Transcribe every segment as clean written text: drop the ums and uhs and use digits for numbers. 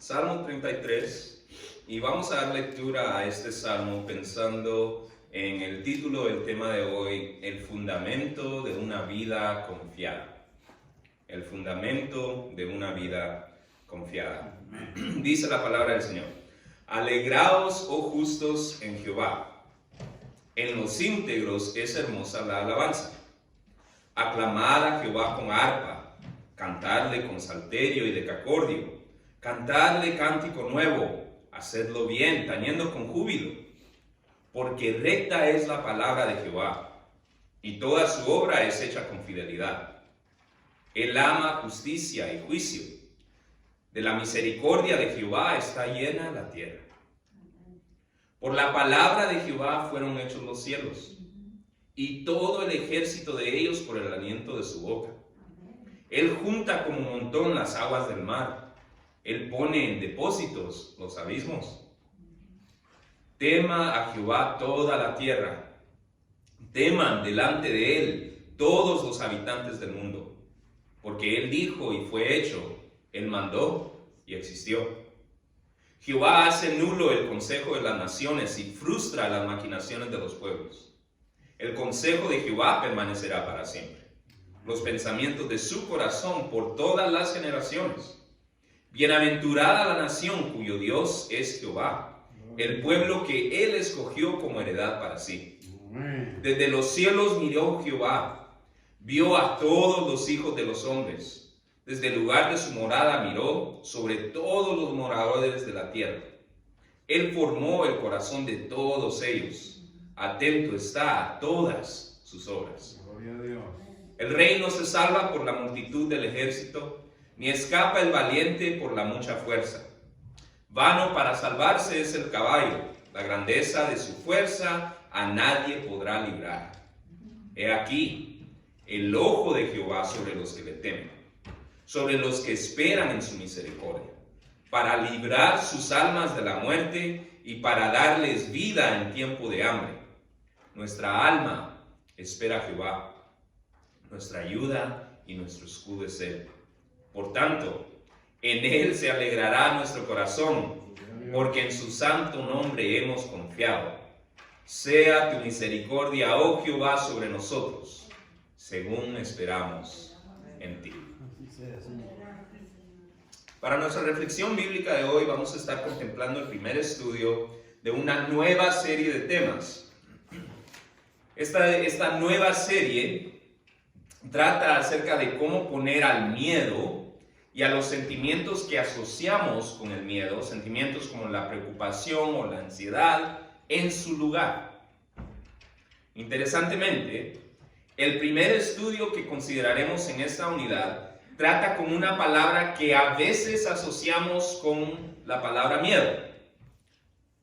Salmo 33, y vamos a dar lectura a este salmo pensando en el título del tema de hoy, el fundamento de una vida confiada. El fundamento de una vida confiada. Dice la palabra del Señor: alegraos, oh justos, en Jehová. En los íntegros es hermosa la alabanza. Aclamad a Jehová con arpa, cantadle con salterio y decacordio, cantadle cántico nuevo, hacedlo bien, tañendo con júbilo. Porque recta es la palabra de Jehová, y toda su obra es hecha con fidelidad. Él ama justicia y juicio. De la misericordia de Jehová está llena la tierra. Por la palabra de Jehová fueron hechos los cielos, y todo el ejército de ellos por el aliento de su boca. Él junta como montón las aguas del mar. Él pone en depósitos los abismos. Tema a Jehová toda la tierra. Teman delante de él todos los habitantes del mundo. Porque él dijo y fue hecho. Él mandó y existió. Jehová hace nulo el consejo de las naciones y frustra las maquinaciones de los pueblos. El consejo de Jehová permanecerá para siempre. Los pensamientos de su corazón por todas las generaciones. Bienaventurada la nación cuyo Dios es Jehová, el pueblo que él escogió como heredad para sí. Desde los cielos miró Jehová, vio a todos los hijos de los hombres. Desde el lugar de su morada miró sobre todos los moradores de la tierra. Él formó el corazón de todos ellos. Atento está a todas sus obras. Gloria a Dios. El rey no se salva por la multitud del ejército, ni escapa el valiente por la mucha fuerza. Vano para salvarse es el caballo, la grandeza de su fuerza a nadie podrá librar. He aquí el ojo de Jehová sobre los que le temen, sobre los que esperan en su misericordia, para librar sus almas de la muerte y para darles vida en tiempo de hambre. Nuestra alma espera a Jehová, nuestra ayuda y nuestro escudo es él. Por tanto, en él se alegrará nuestro corazón, porque en su santo nombre hemos confiado. Sea tu misericordia, oh Jehová, sobre nosotros, según esperamos en ti. Para nuestra reflexión bíblica de hoy vamos a estar contemplando el primer estudio de una nueva serie de temas. Esta nueva serie trata acerca de cómo poner al miedo y a los sentimientos que asociamos con el miedo, sentimientos como la preocupación o la ansiedad, en su lugar. Interesantemente, el primer estudio que consideraremos en esta unidad trata con una palabra que a veces asociamos con la palabra miedo.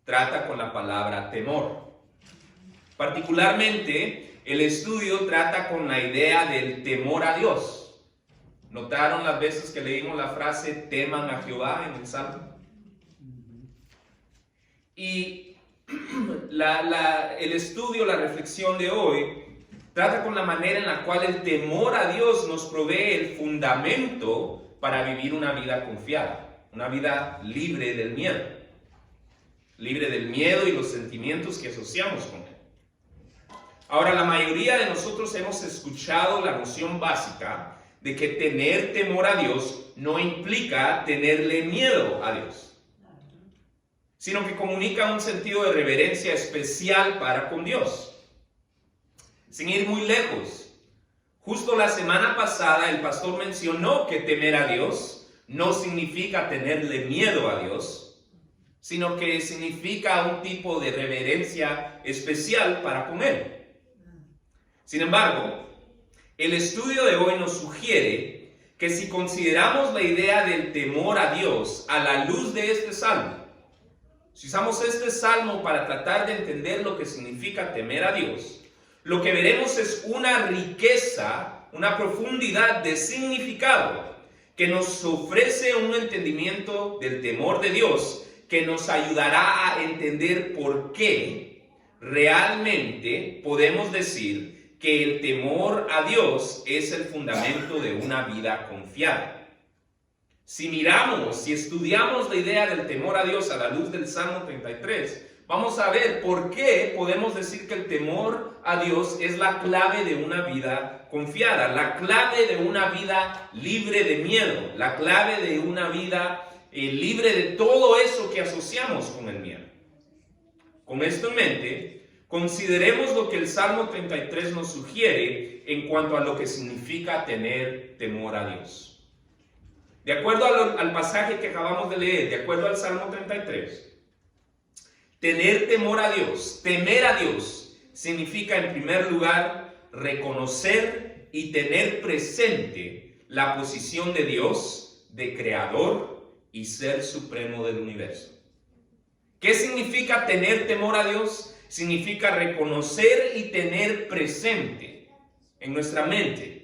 Trata con la palabra temor. Particularmente, el estudio trata con la idea del temor a Dios. ¿Notaron las veces que leímos la frase teman a Jehová en el Salmo? Y el estudio, la reflexión de hoy, trata con la manera en la cual el temor a Dios nos provee el fundamento para vivir una vida confiada, una vida libre del miedo. Libre del miedo y los sentimientos que asociamos con él. Ahora, la mayoría de nosotros hemos escuchado la noción básica de que tener temor a Dios no implica tenerle miedo a Dios, sino que comunica un sentido de reverencia especial para con Dios. Sin ir muy lejos, justo la semana pasada el pastor mencionó que temer a Dios no significa tenerle miedo a Dios, sino que significa un tipo de reverencia especial para con Él. Sin embargo, el estudio de hoy nos sugiere que si consideramos la idea del temor a Dios a la luz de este salmo, si usamos este salmo para tratar de entender lo que significa temer a Dios, lo que veremos es una riqueza, una profundidad de significado que nos ofrece un entendimiento del temor de Dios que nos ayudará a entender por qué realmente podemos decir que el temor a Dios es el fundamento de una vida confiada. Si miramos, si estudiamos la idea del temor a Dios a la luz del Salmo 33, vamos a ver por qué podemos decir que el temor a Dios es la clave de una vida confiada, la clave de una vida libre de miedo, la clave de una vida libre de todo eso que asociamos con el miedo. Con esto en mente, consideremos lo que el Salmo 33 nos sugiere en cuanto a lo que significa tener temor a Dios. De acuerdo al pasaje que acabamos de leer, de acuerdo al Salmo 33, tener temor a Dios, temer a Dios, significa en primer lugar reconocer y tener presente la posición de Dios de creador y ser supremo del universo. ¿Qué significa tener temor a Dios? Significa reconocer y tener presente en nuestra mente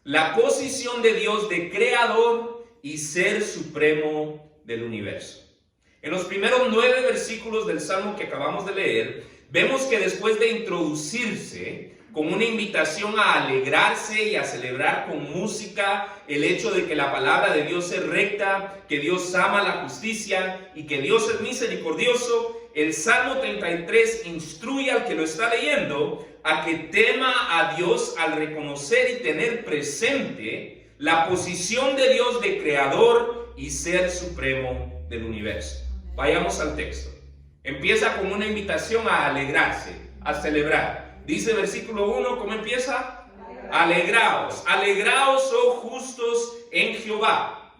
la posición de Dios de creador y ser supremo del universo. En los primeros 9 versículos del Salmo que acabamos de leer, vemos que después de introducirse con una invitación a alegrarse y a celebrar con música el hecho de que la palabra de Dios es recta, que Dios ama la justicia y que Dios es misericordioso, el Salmo 33 instruye al que lo está leyendo a que tema a Dios al reconocer y tener presente la posición de Dios de creador y ser supremo del universo. Vayamos al texto. Empieza con una invitación a alegrarse, a celebrar. Dice versículo 1, ¿cómo empieza? Alegraos, alegraos, oh justos en Jehová.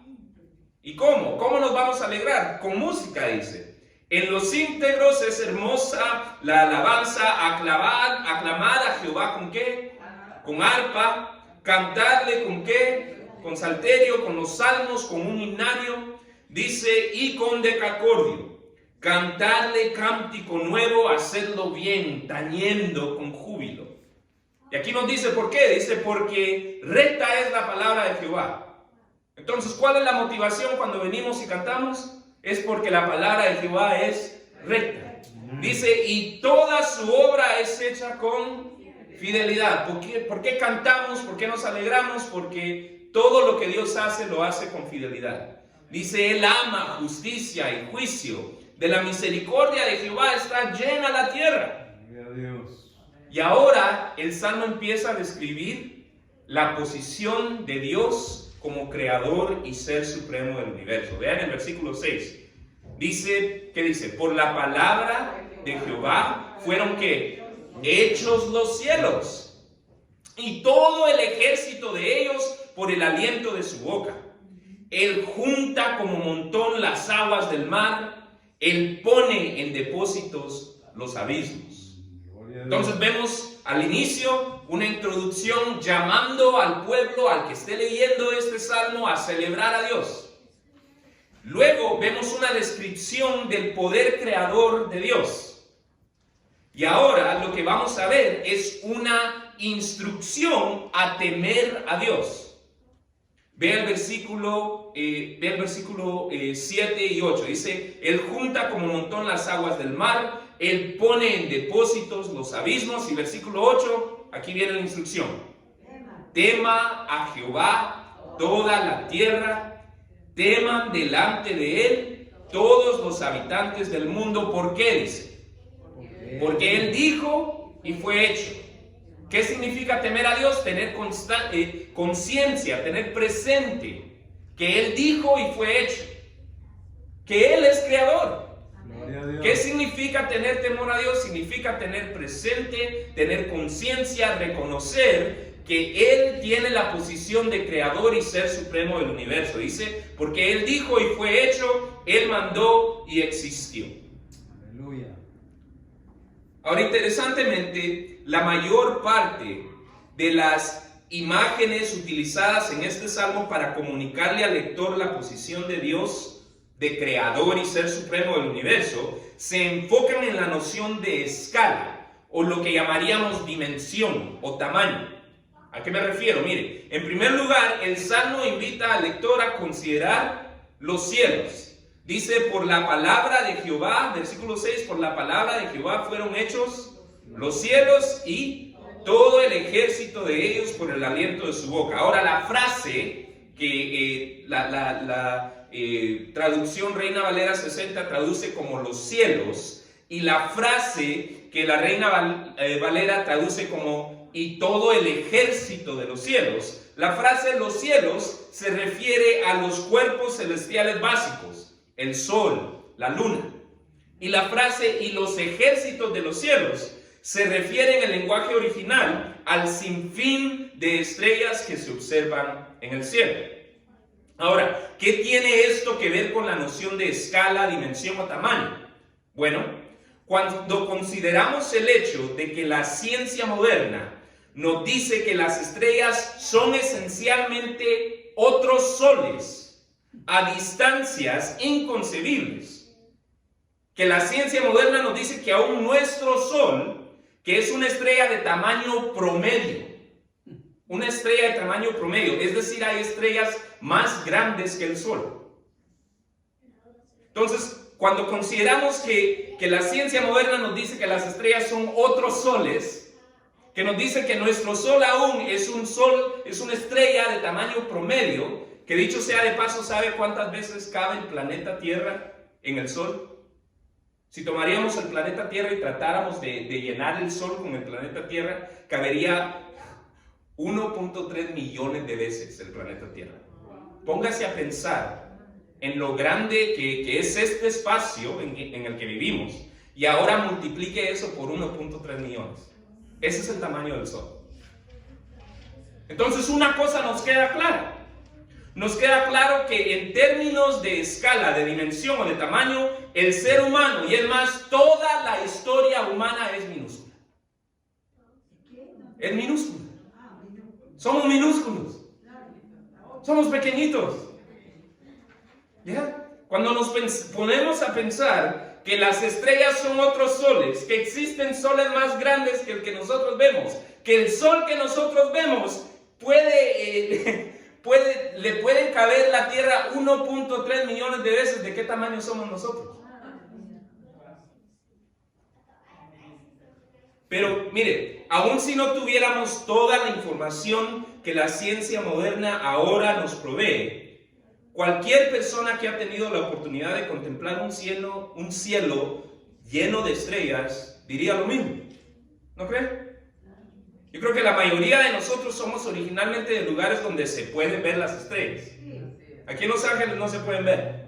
¿Y cómo? ¿Cómo nos vamos a alegrar? Con música, dice. En los íntegros es hermosa la alabanza, aclamad a Jehová, ¿con qué? Con arpa. Cantadle, ¿con qué? Con salterio, con los salmos, con un himnario. Dice, y con decacordio, cantarle cántico nuevo, hacerlo bien, tañendo con júbilo. Y aquí nos dice por qué. Dice, porque recta es la palabra de Jehová. Entonces, ¿cuál es la motivación cuando venimos y cantamos? Es porque la palabra de Jehová es recta. Dice, y toda su obra es hecha con fidelidad. ¿Por qué cantamos? ¿Por qué nos alegramos? Porque todo lo que Dios hace, lo hace con fidelidad. Dice, Él ama justicia y juicio. De la misericordia de Jehová está llena la tierra. Y ahora el Salmo empieza a describir la posición de Dios como creador y ser supremo del universo. Vean el versículo 6. Dice, ¿qué dice? Por la palabra de Jehová fueron ¿qué? Hechos los cielos, y todo el ejército de ellos por el aliento de su boca. Él junta como montón las aguas del mar, Él pone en depósitos los abismos. Entonces vemos al inicio una introducción llamando al pueblo, al que esté leyendo este salmo, a celebrar a Dios. Luego vemos una descripción del poder creador de Dios. Y ahora lo que vamos a ver es una instrucción a temer a Dios. Ve el versículo 7 y 8. Dice, Él junta como montón las aguas del mar, Él pone en depósitos los abismos. Y versículo 8, aquí viene la instrucción. Tema a Jehová toda la tierra, teman delante de Él todos los habitantes del mundo. ¿Por qué? Dice. Porque Él dijo y fue hecho. ¿Qué significa temer a Dios? Tener conciencia, tener presente que Él dijo y fue hecho, que Él es creador. ¿Qué significa tener temor a Dios? Significa tener presente, tener conciencia, reconocer que Él tiene la posición de creador y ser supremo del universo. Dice, porque Él dijo y fue hecho, Él mandó y existió. Aleluya. Ahora, interesantemente, la mayor parte de las imágenes utilizadas en este salmo para comunicarle al lector la posición de Dios de creador y ser supremo del universo se enfocan en la noción de escala, o lo que llamaríamos dimensión o tamaño. ¿A qué me refiero? Mire, en primer lugar, el salmo invita al lector a considerar los cielos. Dice, por la palabra de Jehová, versículo 6, por la palabra de Jehová fueron hechos los cielos y todo el ejército de ellos por el aliento de su boca. Ahora, la frase que la traducción Reina Valera 60 traduce como los cielos, y la frase que la Reina Valera traduce como y todo el ejército de los cielos. La frase los cielos se refiere a los cuerpos celestiales básicos, el sol, la luna. Y la frase y los ejércitos de los cielos se refiere en el lenguaje original al sinfín de estrellas que se observan en el cielo. Ahora, ¿qué tiene esto que ver con la noción de escala, dimensión o tamaño? Bueno, cuando consideramos el hecho de que la ciencia moderna nos dice que las estrellas son esencialmente otros soles a distancias inconcebibles, que la ciencia moderna nos dice que aún nuestro Sol, que es una estrella de tamaño promedio, una estrella de tamaño promedio, es decir, hay estrellas más grandes que el Sol. Entonces, cuando consideramos que la ciencia moderna nos dice que las estrellas son otros soles, que nos dice que nuestro Sol aún es un sol, es una estrella de tamaño promedio, que dicho sea de paso, ¿sabe cuántas veces cabe el planeta Tierra en el Sol? Si tomaríamos el planeta Tierra y tratáramos de llenar el Sol con el planeta Tierra, cabería 1.3 millones de veces el planeta Tierra. Póngase a pensar en lo grande que es este espacio en el que vivimos, y ahora multiplique eso por 1.3 millones. Ese es el tamaño del Sol. Entonces, una cosa nos queda clara. Nos queda claro que en términos de escala, de dimensión o de tamaño, el ser humano, y es más, toda la historia humana es minúscula. Es minúscula. Somos minúsculos. Somos pequeñitos. ¿Ya? Cuando nos ponemos a pensar que las estrellas son otros soles, que existen soles más grandes que el que nosotros vemos, que el sol que nosotros vemos le pueden caber la Tierra 1.3 millones de veces. ¿De qué tamaño somos nosotros? Pero mire, aun si no tuviéramos toda la información que la ciencia moderna ahora nos provee, cualquier persona que ha tenido la oportunidad de contemplar un cielo lleno de estrellas diría lo mismo. ¿No cree? Yo creo que la mayoría de nosotros somos originalmente de lugares donde se pueden ver las estrellas. Aquí en Los Ángeles no se pueden ver.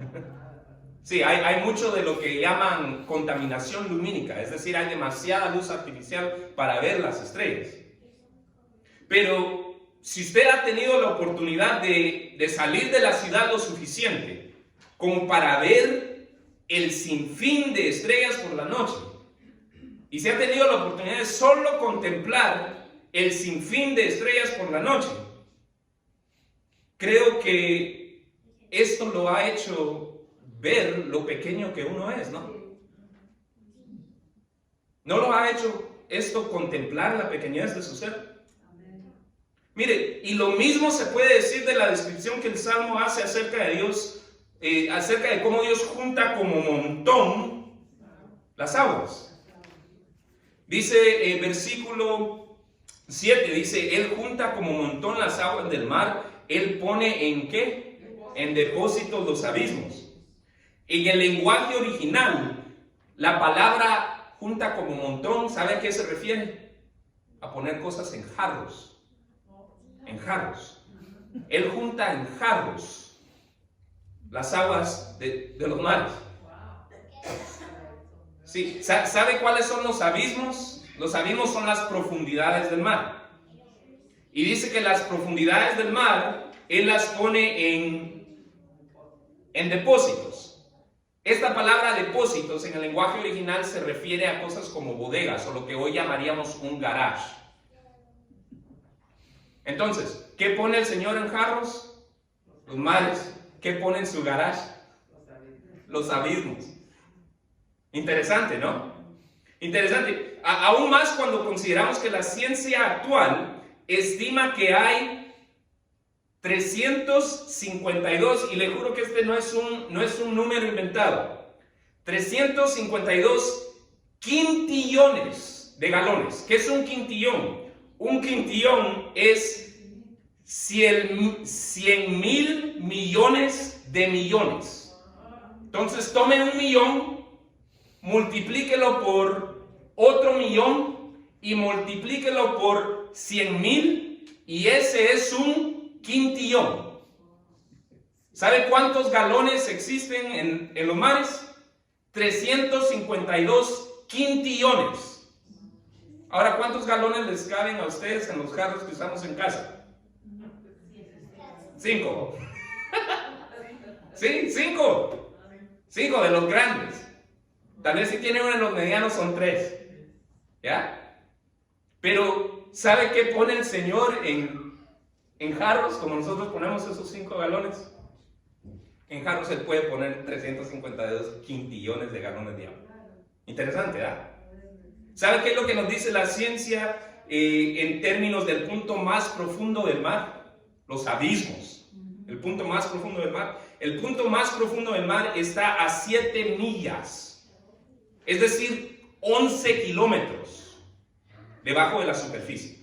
Sí, hay mucho de lo que llaman contaminación lumínica, es decir, hay demasiada luz artificial para ver las estrellas. Pero si usted ha tenido la oportunidad de salir de la ciudad lo suficiente como para ver el sinfín de estrellas por la noche, y si ha tenido la oportunidad de solo contemplar el sinfín de estrellas por la noche, creo que esto lo ha hecho ver lo pequeño que uno es, ¿no? ¿No lo ha hecho esto contemplar la pequeñez de su ser? Mire, y lo mismo se puede decir de la descripción que el Salmo hace acerca de Dios, acerca de cómo Dios junta como montón las aguas. Dice versículo 7, dice, Él junta como montón las aguas del mar, Él pone ¿en qué? En depósitos los abismos. En el lenguaje original, la palabra junta como montón, ¿sabe a qué se refiere? A poner cosas en jarros. En jarros. Él junta en jarros las aguas de los mares. Sí, ¿sabe cuáles son los abismos? Los abismos son las profundidades del mar. Y dice que las profundidades del mar, Él las pone en depósitos. Esta palabra depósitos en el lenguaje original se refiere a cosas como bodegas o lo que hoy llamaríamos un garage. Entonces, ¿qué pone el Señor en jarros? Los mares. ¿Qué pone en su garage? Los abismos. Interesante, ¿no? Interesante. Aún más cuando consideramos que la ciencia actual estima que hay 352, y le juro que este no es un número inventado, 352 quintillones de galones. ¿Qué es un quintillón? Un quintillón es 100,000 millones de millones. Entonces tome 1,000,000, multiplíquelo por otro 1,000,000 y multiplíquelo por 100,000 y ese es un quintillón. ¿Sabe cuántos galones existen en los mares? 352 quintillones. Ahora, ¿cuántos galones les caben a ustedes en los jarros que usamos en casa? 5. Sí, 5. 5 de los grandes. Tal vez si tienen uno de los medianos son 3. ¿Ya? Pero, ¿sabe qué pone el Señor en jarros? Como nosotros ponemos esos 5 galones. En jarros Él puede poner 352 quintillones de galones de agua. Interesante, ¿verdad? ¿Sabe qué es lo que nos dice la ciencia en términos del punto más profundo del mar? Los abismos. El punto más profundo del mar. El punto más profundo del mar está a 7 millas. Es decir, 11 kilómetros debajo de la superficie.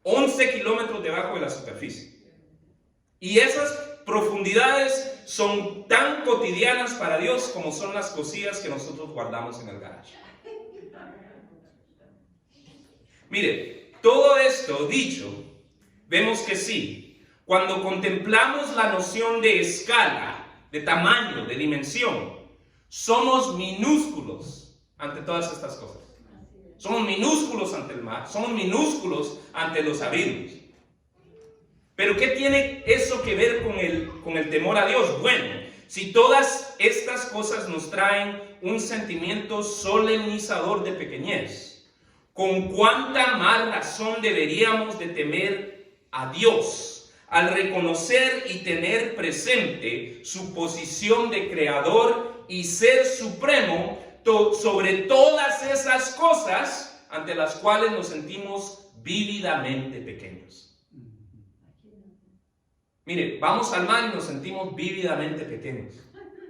11 kilómetros debajo de la superficie. Y esas profundidades son tan cotidianas para Dios como son las cosillas que nosotros guardamos en el garage. Mire, todo esto dicho, vemos que sí, cuando contemplamos la noción de escala, de tamaño, de dimensión, somos minúsculos ante todas estas cosas. Somos minúsculos ante el mar, somos minúsculos ante los abismos. Pero ¿qué tiene eso que ver con el temor a Dios? Bueno, si todas estas cosas nos traen un sentimiento solemnizador de pequeñez, ¿con cuánta más razón deberíamos de temer a Dios al reconocer y tener presente su posición de creador y ser supremo sobre todas esas cosas ante las cuales nos sentimos vívidamente pequeños? Mire, vamos al mar y nos sentimos vívidamente pequeños.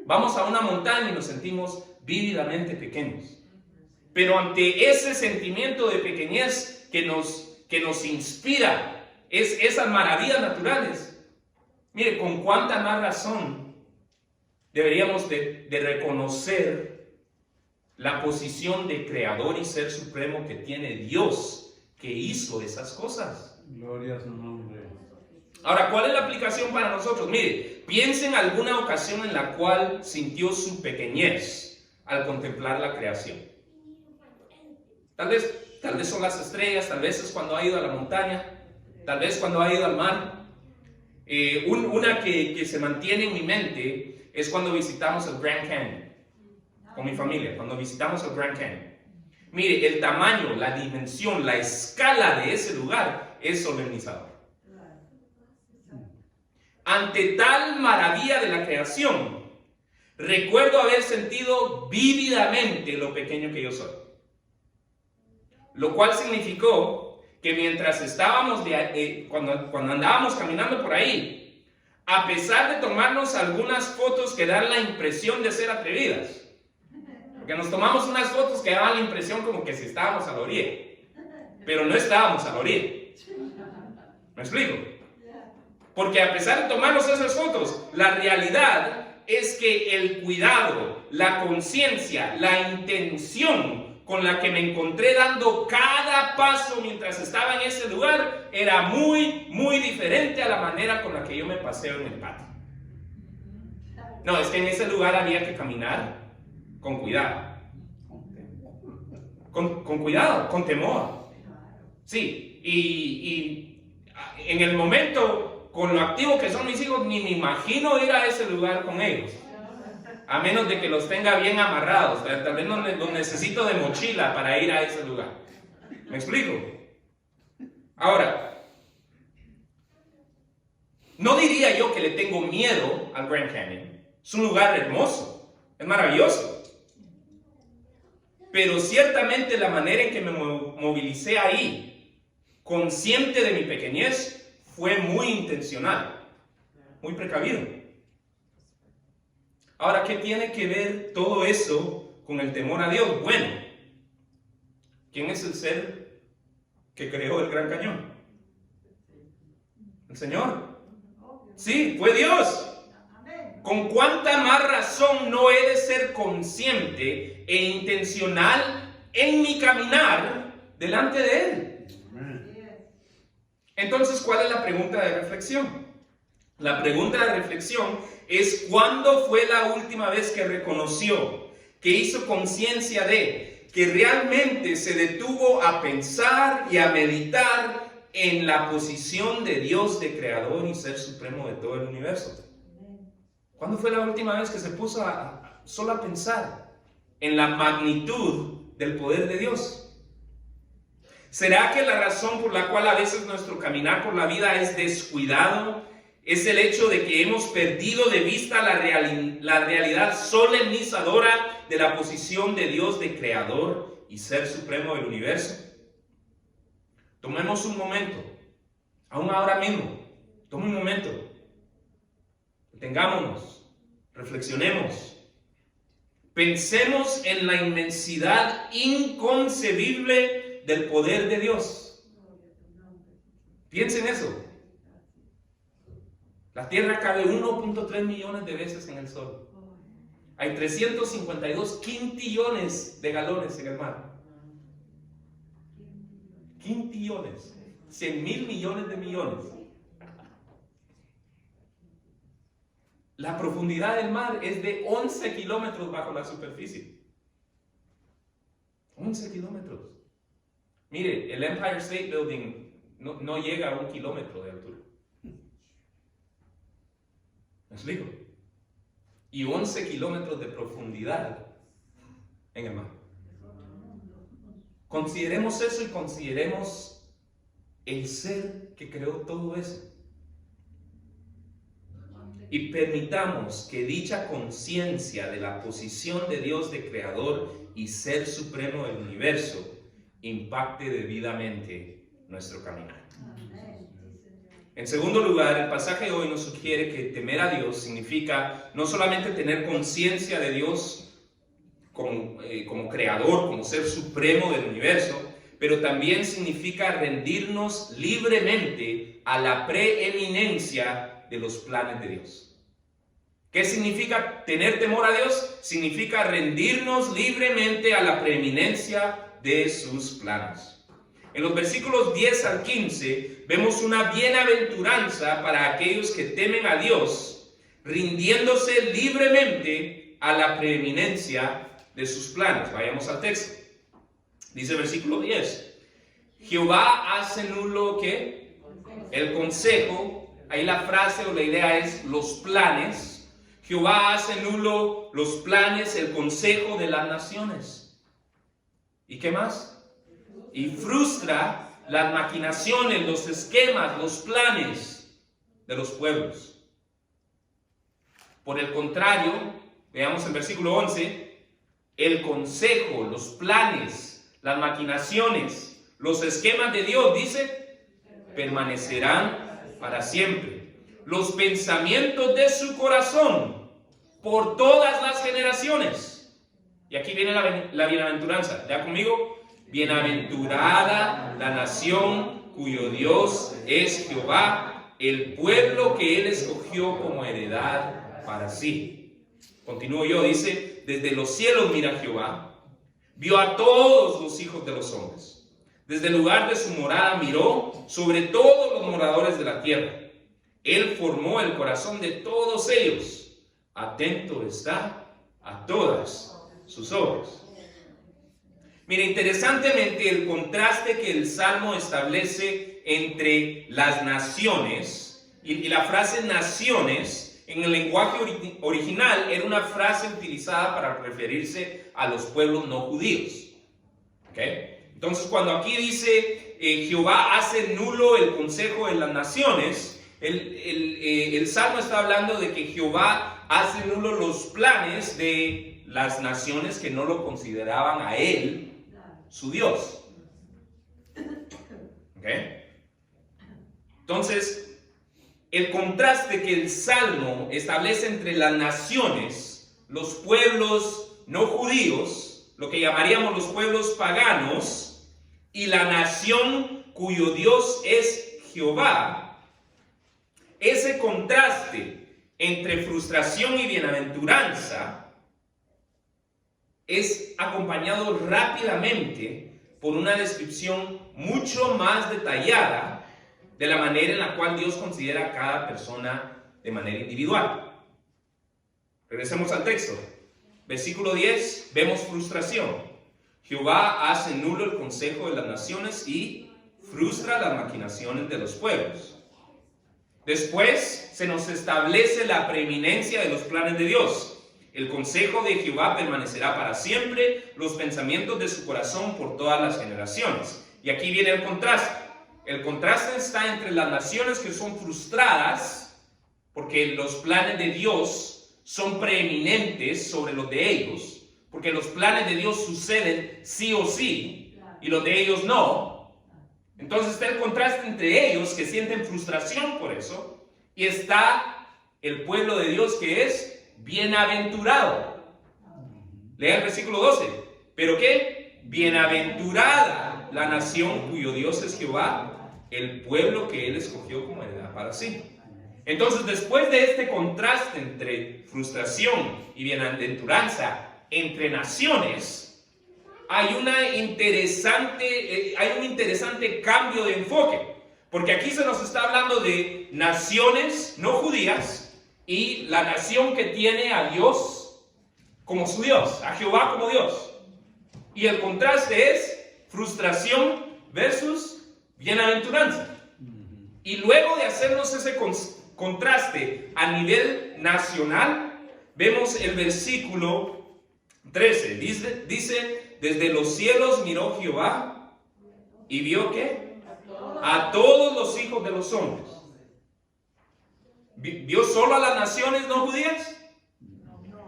Vamos a una montaña y nos sentimos vívidamente pequeños. Pero ante ese sentimiento de pequeñez que nos inspira esas maravillas naturales, mire, con cuánta más razón deberíamos de reconocer la posición de creador y ser supremo que tiene Dios, que hizo esas cosas. Gloria a su nombre. Ahora, ¿cuál es la aplicación para nosotros? Mire, piense en alguna ocasión en la cual sintió su pequeñez al contemplar la creación. Tal vez son las estrellas, tal vez es cuando ha ido a la montaña, tal vez cuando ha ido al mar. Una que se mantiene en mi mente es cuando visitamos el Grand Canyon con mi familia, cuando visitamos el Grand Canyon. Mire, el tamaño, la dimensión, la escala de ese lugar es solemnizador. Ante tal maravilla de la creación, recuerdo haber sentido vívidamente lo pequeño que yo soy. Lo cual significó que mientras estábamos, cuando andábamos caminando por ahí, a pesar de tomarnos algunas fotos que dan la impresión de ser atrevidas, porque nos tomamos unas fotos que daban la impresión como que si estábamos a la orilla, pero no estábamos a la orilla. ¿Me explico? Porque a pesar de tomarnos esas fotos, la realidad es que el cuidado, la conciencia, la intención con la que me encontré dando cada paso mientras estaba en ese lugar era muy, muy diferente a la manera con la que yo me paseo en el patio. No, es que en ese lugar había que caminar con cuidado. Con cuidado, con temor. Sí, y en el momento, con lo activo que son mis hijos, ni me imagino ir a ese lugar con ellos. A menos de que los tenga bien amarrados. Tal vez los necesito de mochila para ir a ese lugar. ¿Me explico? Ahora, no diría yo que le tengo miedo al Grand Canyon. Es un lugar hermoso. Es maravilloso. Pero ciertamente la manera en que me movilicé ahí, consciente de mi pequeñez, fue muy intencional, muy precavido. Ahora, ¿qué tiene que ver todo eso con el temor a Dios? Bueno, ¿quién es el ser que creó el Gran Cañón? El Señor. Sí, fue Dios. ¿Con cuánta más razón no he de ser consciente e intencional en mi caminar delante de Él? Entonces, ¿cuál es la pregunta de reflexión? La pregunta de reflexión es: ¿cuándo fue la última vez que reconoció, que hizo conciencia de, que realmente se detuvo a pensar y a meditar en la posición de Dios de creador y ser supremo de todo el universo? ¿Cuándo fue la última vez que se puso solo a pensar en la magnitud del poder de Dios? ¿Será que la razón por la cual a veces nuestro caminar por la vida es descuidado es el hecho de que hemos perdido de vista la realidad solemnizadora de la posición de Dios de creador y ser supremo del universo? Tomemos un momento, aún ahora mismo, tome un momento, detengámonos, reflexionemos, pensemos en la inmensidad inconcebible del poder de Dios. Piensen eso. La Tierra cabe 1.3 millones de veces en el Sol. Hay 352 quintillones de galones en el mar. Quintillones. 100.000 millones de millones. La profundidad del mar es de 11 kilómetros bajo la superficie. 11 kilómetros. Mire, el Empire State Building no llega a 1 kilómetro de altura. ¿Me explico? Y 11 kilómetros de profundidad en el mar. Consideremos eso y consideremos el ser que creó todo eso. Y permitamos que dicha conciencia de la posición de Dios de creador y ser supremo del universo impacte debidamente nuestro caminar. En segundo lugar, el pasaje de hoy nos sugiere que temer a Dios significa no solamente tener conciencia de Dios como creador, como ser supremo del universo, pero también significa rendirnos libremente a la preeminencia de los planes de Dios. ¿Qué significa tener temor a Dios? Significa rendirnos libremente a la preeminencia de sus planes. En los versículos 10 al 15 vemos una bienaventuranza para aquellos que temen a Dios, rindiéndose libremente a la preeminencia de sus planes. Vayamos al texto. Dice el versículo 10: Jehová hace nulo ¿qué? El consejo. Ahí la frase o la idea es los planes. Jehová hace nulo los planes, el consejo de las naciones. ¿Y qué más? Y frustra las maquinaciones, los esquemas, los planes de los pueblos. Por el contrario, veamos el versículo 11, el consejo, los planes, las maquinaciones, los esquemas de Dios, dice, permanecerán para siempre. Los pensamientos de su corazón por todas las generaciones. Y aquí viene la bienaventuranza. ¿Ya conmigo? Bienaventurada la nación cuyo Dios es Jehová, el pueblo que Él escogió como heredad para sí. Continúo yo, dice, desde los cielos mira Jehová, vio a todos los hijos de los hombres. Desde el lugar de su morada miró sobre todos los moradores de la tierra. Él formó el corazón de todos ellos. Atento está a todas sus obras. Mira, interesantemente el contraste que el Salmo establece entre las naciones y la frase naciones en el lenguaje original era una frase utilizada para referirse a los pueblos no judíos. ¿Okay? Entonces cuando aquí dice Jehová hace nulo el consejo de las naciones, el Salmo está hablando de que Jehová hace nulo los planes de las naciones que no lo consideraban a Él su Dios. ¿Okay? Entonces, el contraste que el Salmo establece entre las naciones, los pueblos no judíos, lo que llamaríamos los pueblos paganos, y la nación cuyo Dios es Jehová, ese contraste entre frustración y bienaventuranza es acompañado rápidamente por una descripción mucho más detallada de la manera en la cual Dios considera a cada persona de manera individual. Regresemos al texto. Versículo 10, vemos frustración. Jehová hace nulo el consejo de las naciones y frustra las maquinaciones de los pueblos. Después se nos establece la preeminencia de los planes de Dios. El consejo de Jehová permanecerá para siempre, los pensamientos de su corazón por todas las generaciones. Y aquí viene el contraste. El contraste está entre las naciones que son frustradas, porque los planes de Dios son preeminentes sobre los de ellos, porque los planes de Dios suceden sí o sí, y los de ellos no. Entonces está el contraste entre ellos, que sienten frustración por eso, y está el pueblo de Dios que es bienaventurado. Lea el versículo 12. ¿Pero qué? Bienaventurada la nación cuyo Dios es Jehová, el pueblo que él escogió como heredad para sí. Entonces, después de este contraste entre frustración y bienaventuranza entre naciones, hay un interesante cambio de enfoque, porque aquí se nos está hablando de naciones no judías y la nación que tiene a Dios como su Dios, a Jehová como Dios. Y el contraste es frustración versus bienaventuranza. Y luego de hacernos ese contraste a nivel nacional, vemos el versículo 13. Dice, desde los cielos miró Jehová y vio ¿qué? A todos los hijos de los hombres. ¿Vio solo a las naciones no judías?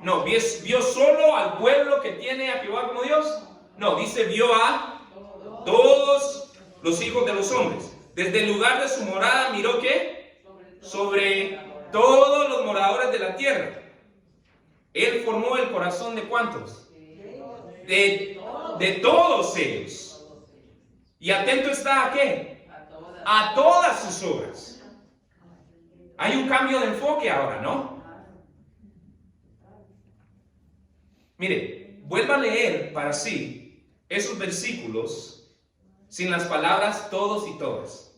No. ¿Vio solo al pueblo que tiene a Jehová como Dios? No, dice vio a todos los hijos de los hombres. Desde el lugar de su morada miró ¿qué? Sobre todos los moradores de la tierra. Él formó el corazón de ¿cuántos? De todos ellos. Y atento está ¿a qué? A todas sus obras. Hay un cambio de enfoque ahora, ¿no? Mire, vuelva a leer para sí esos versículos sin las palabras todos y todas.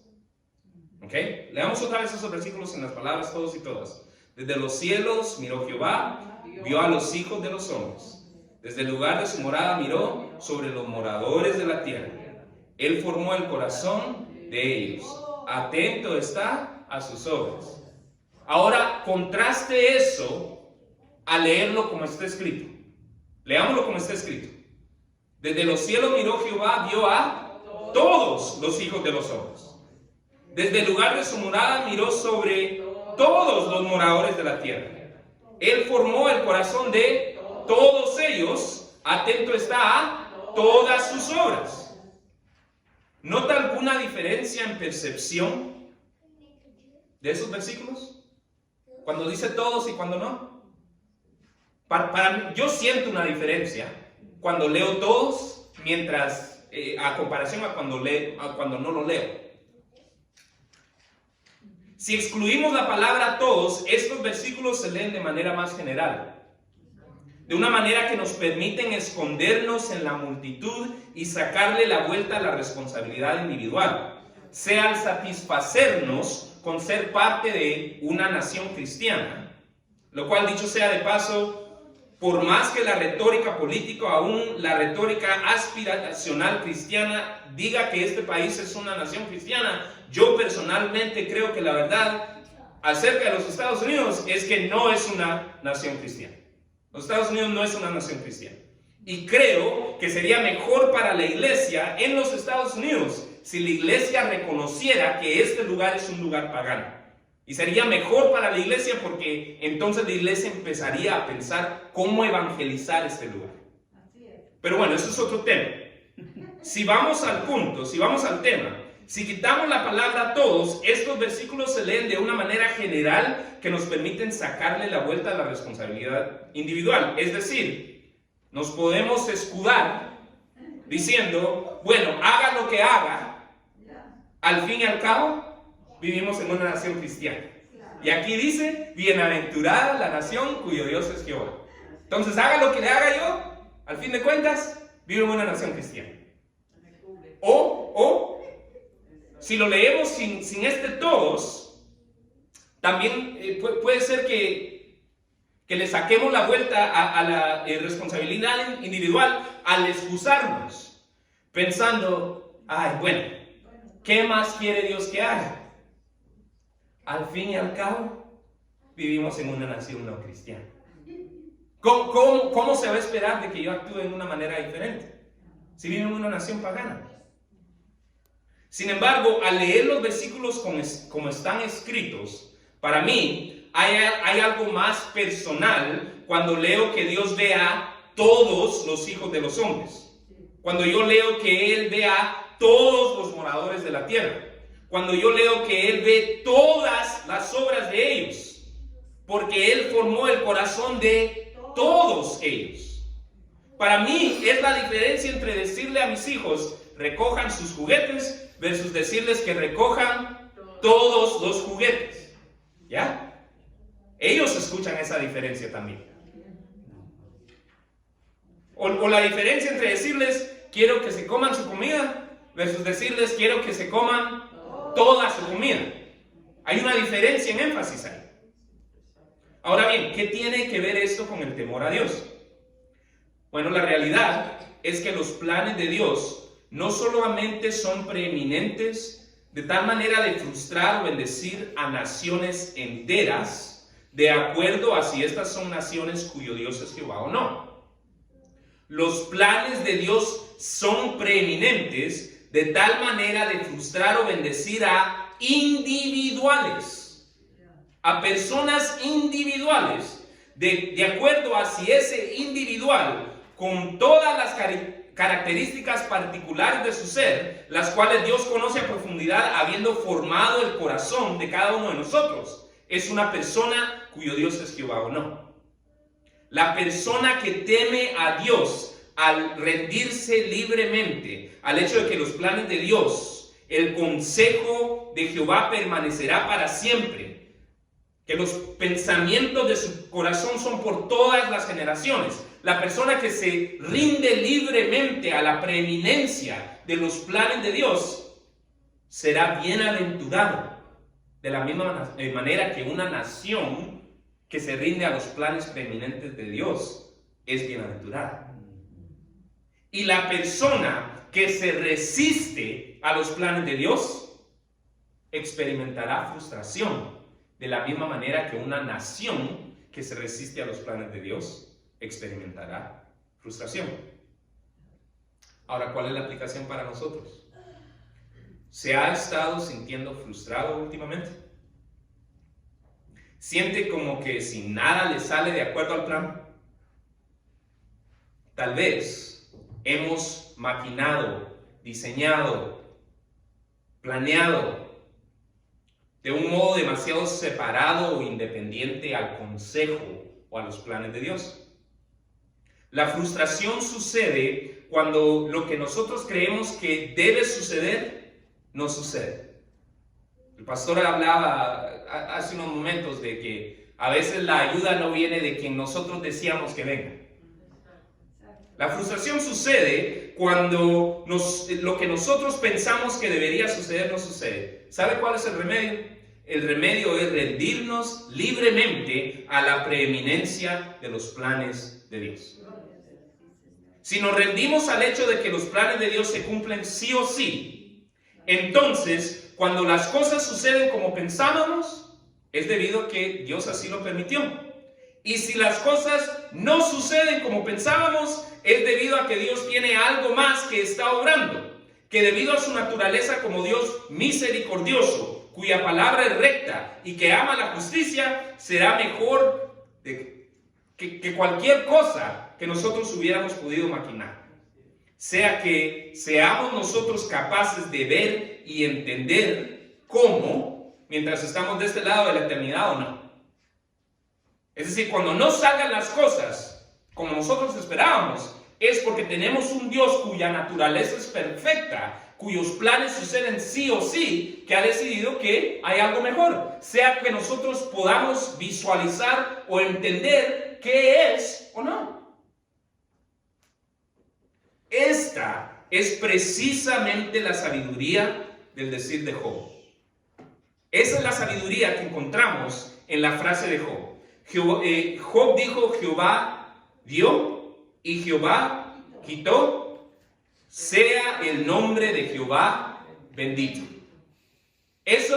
¿Ok? Leamos otra vez esos versículos sin las palabras todos y todas. Desde los cielos miró Jehová, vio a los hijos de los hombres. Desde el lugar de su morada miró sobre los moradores de la tierra. Él formó el corazón de ellos. Atento está a sus obras. Ahora, contraste eso a leerlo como está escrito. Leámoslo como está escrito. Desde los cielos miró Jehová, vio a todos los hijos de los hombres. Desde el lugar de su morada miró sobre todos los moradores de la tierra. Él formó el corazón de todos ellos. Atento está a todas sus obras. ¿Nota alguna diferencia en percepción de esos versículos? Cuando dice todos y cuando no. Para mí, yo siento una diferencia cuando leo todos, mientras a comparación a cuando no lo leo. Si excluimos la palabra todos, estos versículos se leen de manera más general, de una manera que nos permiten escondernos en la multitud y sacarle la vuelta a la responsabilidad individual, sea al satisfacernos con ser parte de una nación cristiana, lo cual, dicho sea de paso, por más que la retórica política, aún la retórica aspiracional cristiana diga que este país es una nación cristiana, yo personalmente creo que la verdad acerca de los Estados Unidos es que no es una nación cristiana. Los Estados Unidos no es una nación cristiana. Y creo que sería mejor para la iglesia en los Estados Unidos si la iglesia reconociera que este lugar es un lugar pagano. Y sería mejor para la iglesia porque entonces la iglesia empezaría a pensar cómo evangelizar este lugar. Pero bueno, eso es otro tema. Si vamos al punto, si vamos al tema, si quitamos la palabra todos, estos versículos se leen de una manera general que nos permiten sacarle la vuelta a la responsabilidad individual. Es decir, nos podemos escudar diciendo, bueno, haga lo que haga, al fin y al cabo, vivimos en una nación cristiana. Y aquí dice, bienaventurada la nación cuyo Dios es Jehová. Entonces, haga lo que le haga yo, al fin de cuentas, vive en una nación cristiana. O si lo leemos sin este todos, también puede ser que le saquemos la vuelta a la responsabilidad individual al excusarnos, pensando, ay, bueno, ¿qué más quiere Dios que haga? Al fin y al cabo, vivimos en una nación no cristiana. ¿Cómo se va a esperar de que yo actúe de una manera diferente si vivo en una nación pagana? Sin embargo, al leer los versículos como están escritos, para mí hay algo más personal cuando leo que Dios ve a todos los hijos de los hombres. Cuando yo leo que Él ve a todos los moradores de la tierra. Cuando yo leo que Él ve todas las obras de ellos. Porque Él formó el corazón de todos ellos. Para mí es la diferencia entre decirle a mis hijos, recojan sus juguetes, versus decirles que recojan todos los juguetes. ¿Ya? Ellos escuchan esa diferencia también. O la diferencia entre decirles, quiero que se coman su comida, versus decirles, quiero que se coman toda su comida. Hay una diferencia en énfasis ahí. Ahora bien, ¿qué tiene que ver esto con el temor a Dios? Bueno, la realidad es que los planes de Dios no solamente son preeminentes de tal manera de frustrar o bendecir a naciones enteras, de acuerdo a si estas son naciones cuyo Dios es Jehová o no. Los planes de Dios son preeminentes de tal manera de frustrar o bendecir a individuales, a personas individuales, de acuerdo a si ese individual, con todas las características particulares de su ser, las cuales Dios conoce a profundidad, habiendo formado el corazón de cada uno de nosotros, es una persona cuyo Dios es Jehová o no. La persona que teme a Dios al rendirse libremente al hecho de que los planes de Dios, el consejo de Jehová permanecerá para siempre, que los pensamientos de su corazón son por todas las generaciones. La persona que se rinde libremente a la preeminencia de los planes de Dios será bienaventurado, de la misma manera que una nación que se rinde a los planes preeminentes de Dios es bienaventurada. Y la persona que se resiste a los planes de Dios experimentará frustración, de la misma manera que una nación que se resiste a los planes de Dios experimentará frustración. Ahora, ¿cuál es la aplicación para nosotros? ¿Se ha estado sintiendo frustrado últimamente? ¿Siente como que si nada le sale de acuerdo al plan? Tal vez hemos maquinado, diseñado, planeado de un modo demasiado separado o independiente al consejo o a los planes de Dios. La frustración sucede cuando lo que nosotros creemos que debe suceder, no sucede. El pastor hablaba hace unos momentos de que a veces la ayuda no viene de quien nosotros decíamos que venga. La frustración sucede cuando lo que nosotros pensamos que debería suceder no sucede. ¿Sabe cuál es el remedio? El remedio es rendirnos libremente a la preeminencia de los planes de Dios. Si nos rendimos al hecho de que los planes de Dios se cumplen sí o sí, entonces cuando las cosas suceden como pensábamos, es debido a que Dios así lo permitió. Y si las cosas no suceden como pensábamos, es debido a que Dios tiene algo más que está obrando, que debido a su naturaleza como Dios misericordioso, cuya palabra es recta y que ama la justicia, será mejor que cualquier cosa que nosotros hubiéramos podido maquinar. Sea que seamos nosotros capaces de ver y entender cómo, mientras estamos de este lado de la eternidad o no. Es decir, cuando no salgan las cosas como nosotros esperábamos, es porque tenemos un Dios cuya naturaleza es perfecta cuyos planes suceden sí o sí, que ha decidido que hay algo mejor, sea que nosotros podamos visualizar o entender qué es o no. Esta es precisamente la sabiduría del decir de Job. Esa es la sabiduría que encontramos en la frase de Job. Job dijo: Jehová dio y Jehová quitó, sea el nombre de Jehová bendito. Ese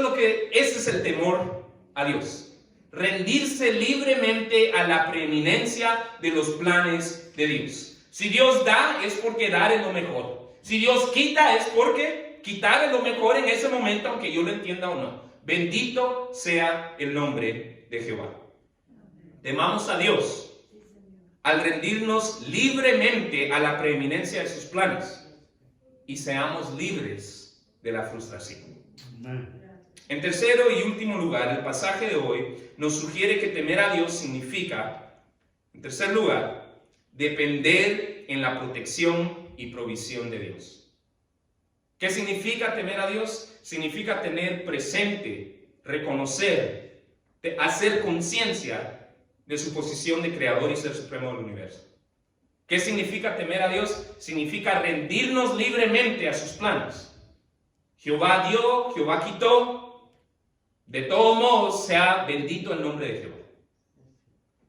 es el temor a Dios. Rendirse libremente a la preeminencia de los planes de Dios. Si Dios da, es porque dar es lo mejor. Si Dios quita, es porque quitar es lo mejor en ese momento, aunque yo lo entienda o no. Bendito sea el nombre de Jehová. Temamos a Dios al rendirnos libremente a la preeminencia de sus planes y seamos libres de la frustración. En tercero y último lugar, el pasaje de hoy nos sugiere que temer a Dios significa, en tercer lugar, depender en la protección y provisión de Dios. ¿Qué significa temer a Dios? Significa tener presente, reconocer, hacer conciencia de su posición de creador y ser supremo del universo. ¿Qué significa temer a Dios? Significa rendirnos libremente a sus planes. Jehová dio, Jehová quitó. De todos modos, sea bendito el nombre de Jehová.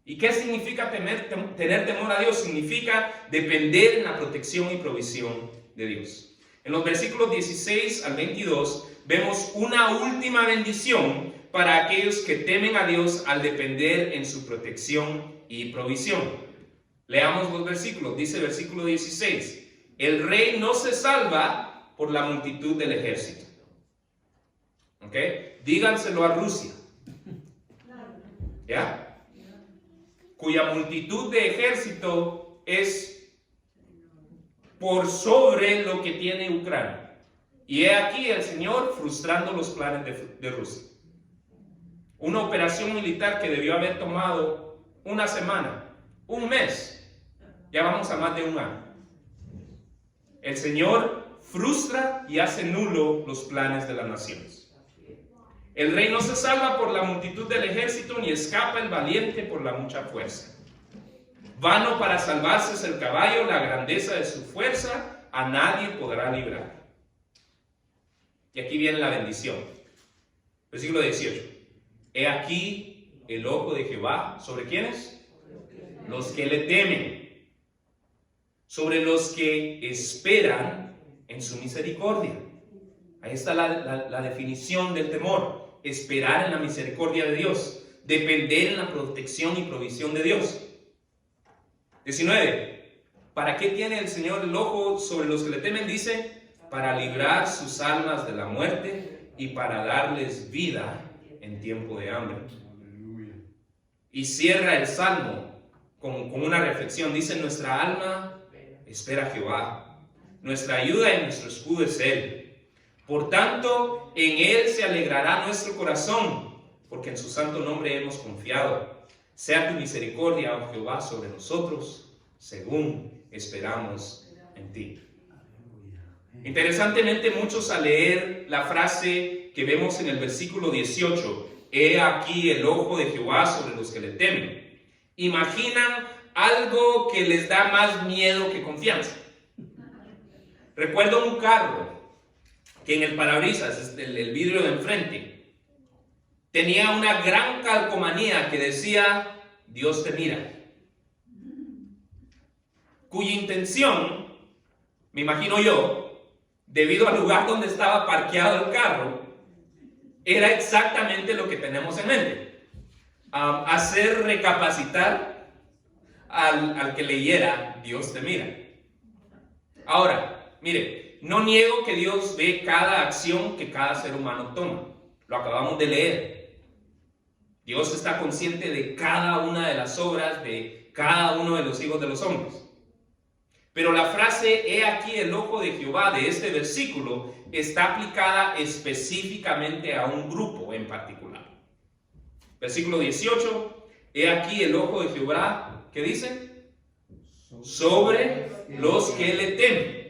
¿Y qué significa tener temor a Dios? Significa depender en la protección y provisión de Dios. En los versículos 16 al 22 vemos una última bendición para aquellos que temen a Dios al depender en su protección y provisión. Leamos los versículos. Dice el versículo 16: el rey no se salva por la multitud del ejército. ¿Ok? Díganselo a Rusia. ¿Ya? Cuya multitud de ejército es por sobre lo que tiene Ucrania. Y he aquí el Señor frustrando los planes de Rusia. Una operación militar que debió haber tomado una semana, un mes. Ya vamos a más de un año. El Señor frustra y hace nulo los planes de las naciones. El rey no se salva por la multitud del ejército, ni escapa el valiente por la mucha fuerza. Vano para salvarse es el caballo, la grandeza de su fuerza a nadie podrá librar. Y aquí viene la bendición. Versículo 18. He aquí el ojo de Jehová, ¿sobre quiénes? Los que le temen, sobre los que esperan en su misericordia. Ahí está la definición del temor: esperar en la misericordia de Dios, depender en la protección y provisión de Dios. 19. ¿Para qué tiene el Señor el ojo sobre los que le temen? Dice: para librar sus almas de la muerte y para darles vida en tiempo de hambre. Y cierra el salmo con una reflexión. Dice: nuestra alma espera a Jehová, nuestra ayuda y nuestro escudo es Él. Por tanto, en Él se alegrará nuestro corazón, porque en su santo nombre hemos confiado. Sea tu misericordia, oh Jehová, sobre nosotros, según esperamos en ti. Interesantemente, muchos al leer la frase que vemos en el versículo 18, he aquí el ojo de Jehová sobre los que le temen, imaginan algo que les da más miedo que confianza. Recuerdo un carro que en el parabrisas, el vidrio de enfrente, tenía una gran calcomanía que decía: Dios te mira, cuya intención, me imagino yo, debido al lugar donde estaba parqueado el carro, era exactamente lo que tenemos en mente: hacer recapacitar al que leyera Dios te mira. Ahora, mire, no niego que Dios ve cada acción que cada ser humano toma. Lo acabamos de leer. Dios está consciente de cada una de las obras de cada uno de los hijos de los hombres. Pero la frase he aquí el ojo de Jehová de este versículo está aplicada específicamente a un grupo en particular. Versículo 18, he aquí el ojo de Jehová, ¿qué dice? Sobre los que le temen.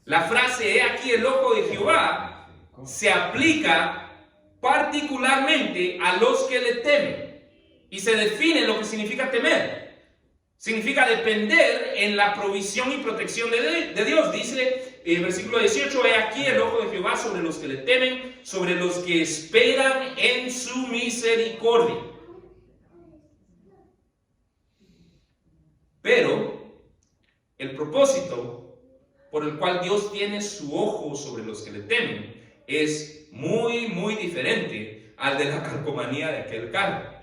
La frase "he aquí el ojo de Jehová" se aplica particularmente a los que le temen. Y se define lo que significa temer. Significa depender en la provisión y protección de Dios. Dice el versículo 18: "He aquí el ojo de Jehová sobre los que le temen, sobre los que esperan en su misericordia". Pero el propósito por el cual Dios tiene su ojo sobre los que le temen es muy, muy diferente al de la calcomanía de aquel carro.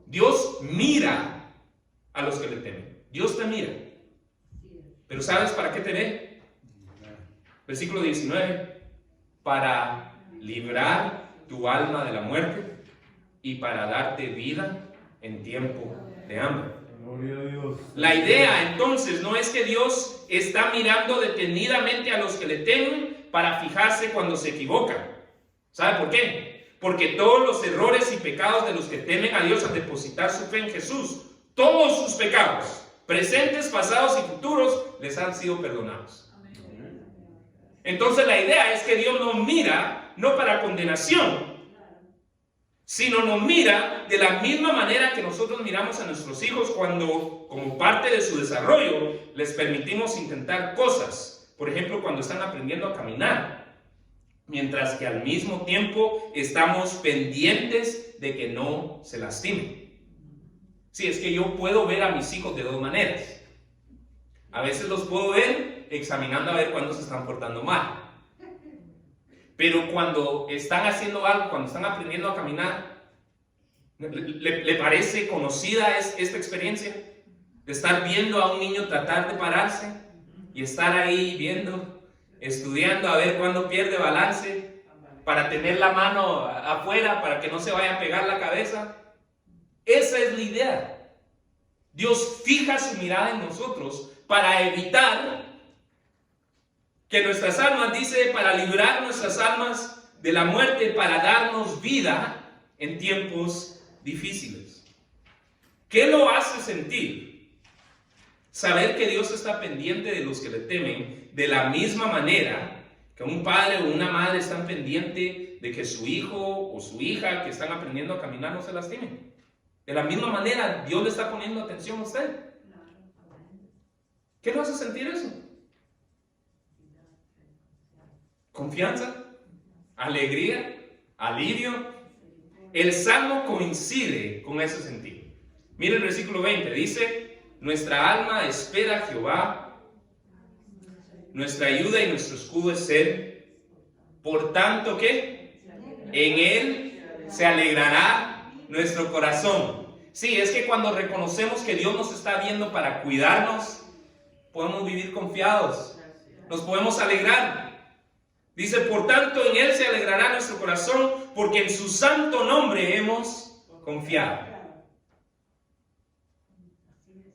Dios mira a los que le temen. Dios te mira. Pero ¿sabes para qué te ve? Versículo 19: "Para librar tu alma de la muerte y para darte vida en tiempo de hambre". La idea entonces no es que Dios está mirando detenidamente a los que le temen para fijarse cuando se equivocan. ¿Sabe por qué? Porque todos los errores y pecados de los que temen a Dios al depositar su fe en Jesús, todos sus pecados, presentes, pasados y futuros, les han sido perdonados. Entonces la idea es que Dios nos mira no para condenación, sino nos mira de la misma manera que nosotros miramos a nuestros hijos cuando, como parte de su desarrollo, les permitimos intentar cosas. Por ejemplo, cuando están aprendiendo a caminar, mientras que al mismo tiempo estamos pendientes de que no se lastimen. Sí, es que yo puedo ver a mis hijos de dos maneras. A veces los puedo ver examinando a ver cuándo se están portando mal. Pero cuando están haciendo algo, cuando están aprendiendo a caminar, ¿le parece conocida esta experiencia? De estar viendo a un niño tratar de pararse y estar ahí viendo, estudiando a ver cuándo pierde balance, para tener la mano afuera, para que no se vaya a pegar la cabeza. Esa es la idea. Dios fija su mirada en nosotros para evitar que nuestras almas, dice, para librar nuestras almas de la muerte, para darnos vida en tiempos difíciles. ¿Qué lo hace sentir? Saber que Dios está pendiente de los que le temen, de la misma manera que un padre o una madre están pendientes de que su hijo o su hija que están aprendiendo a caminar no se lastimen. De la misma manera, Dios le está poniendo atención a usted. ¿Qué lo hace sentir eso? Confianza, alegría, alivio. El Salmo coincide con ese sentido. Mire el versículo 20, dice: "Nuestra alma espera a Jehová, nuestra ayuda y nuestro escudo es Él. Por tanto, ¿qué? En Él se alegrará nuestro corazón". Sí, es que cuando reconocemos que Dios nos está viendo para cuidarnos, podemos vivir confiados, nos podemos alegrar. Dice: "Por tanto, en Él se alegrará nuestro corazón, porque en su santo nombre hemos confiado".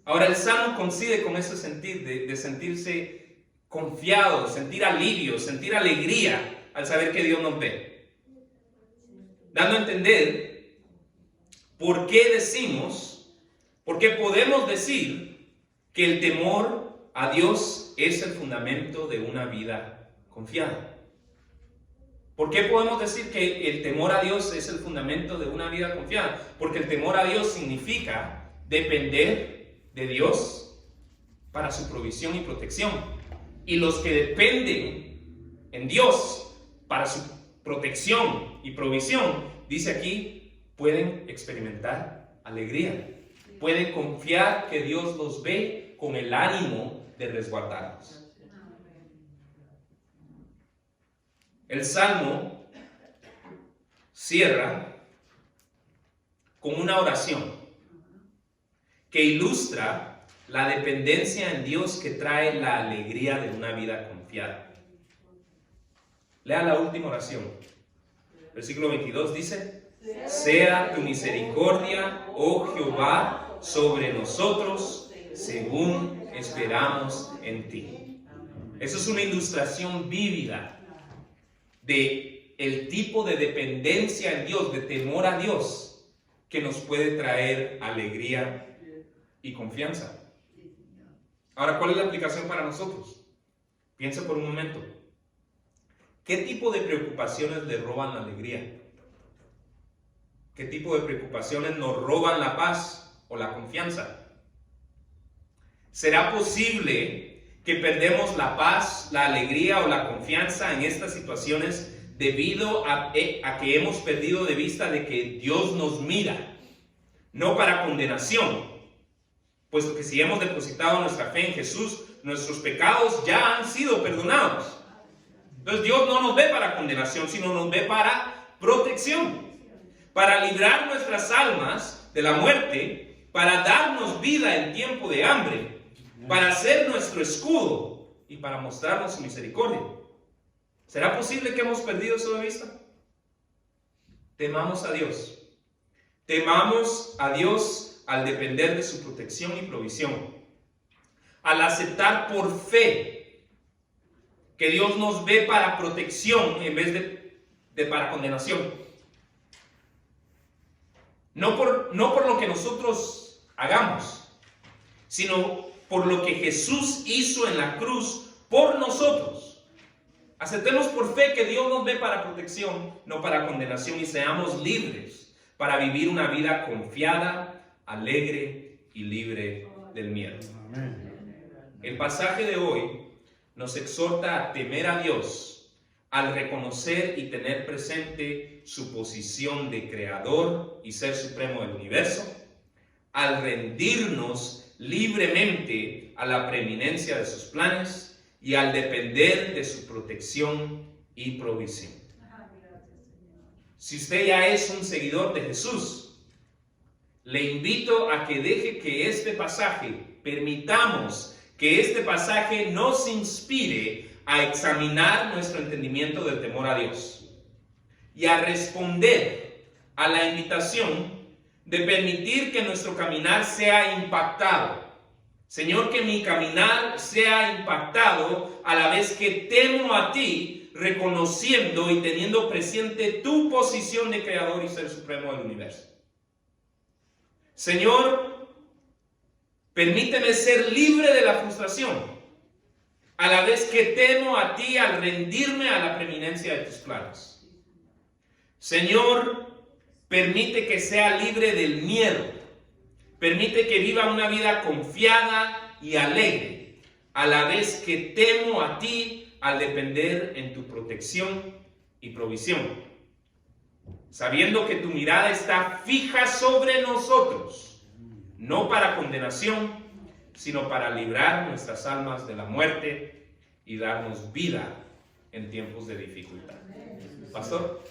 Ahora, el Salmo coincide con ese sentir de sentirse confiado, sentir alivio, sentir alegría al saber que Dios nos ve. Dando a entender por qué podemos decir que el temor a Dios es el fundamento de una vida confiada. ¿Por qué podemos decir que el temor a Dios es el fundamento de una vida confiada? Porque el temor a Dios significa depender de Dios para su provisión y protección. Y los que dependen en Dios para su protección y provisión, dice aquí, pueden experimentar alegría. Pueden confiar que Dios los ve con el ánimo de resguardarlos. El Salmo cierra con una oración que ilustra la dependencia en Dios que trae la alegría de una vida confiada. Lea la última oración. Versículo 22 dice: "Sea tu misericordia, oh Jehová, sobre nosotros, según esperamos en ti". Eso es una ilustración vívida de el tipo de dependencia en Dios, de temor a Dios, que nos puede traer alegría y confianza. Ahora, ¿cuál es la aplicación para nosotros? Piensa por un momento. ¿Qué tipo de preocupaciones le roban la alegría? ¿Qué tipo de preocupaciones nos roban la paz o la confianza? ¿Será posible que perdemos la paz, la alegría o la confianza en estas situaciones debido a que hemos perdido de vista de que Dios nos mira, no para condenación, puesto que si hemos depositado nuestra fe en Jesús, nuestros pecados ya han sido perdonados? Entonces Dios no nos ve para condenación, sino nos ve para protección, para librar nuestras almas de la muerte, para darnos vida en tiempo de hambre, para ser nuestro escudo y para mostrarnos su misericordia. ¿Será posible que hemos perdido eso de vista? Temamos a Dios. Temamos a Dios al depender de su protección y provisión. Al aceptar por fe que Dios nos ve para protección en vez de para condenación. No por lo que nosotros hagamos, sino por lo que Jesús hizo en la cruz por nosotros. Aceptemos por fe que Dios nos ve para protección, no para condenación, y seamos libres para vivir una vida confiada, alegre y libre del miedo. El pasaje de hoy nos exhorta a temer a Dios al reconocer y tener presente su posición de creador y ser supremo del universo, al rendirnos libremente a la preeminencia de sus planes y al depender de su protección y provisión. Si usted ya es un seguidor de Jesús, le invito a que deje que este pasaje, permitamos que este pasaje nos inspire a examinar nuestro entendimiento del temor a Dios y a responder a la invitación de permitir que nuestro caminar sea impactado. Señor, que mi caminar sea impactado a la vez que temo a ti, reconociendo y teniendo presente tu posición de creador y ser supremo del universo. Señor, permíteme ser libre de la frustración, a la vez que temo a ti al rendirme a la preeminencia de tus planes. Señor, permite que sea libre del miedo. Permite que viva una vida confiada y alegre, a la vez que temo a ti al depender en tu protección y provisión. Sabiendo que tu mirada está fija sobre nosotros, no para condenación, sino para librar nuestras almas de la muerte y darnos vida en tiempos de dificultad. Pastor.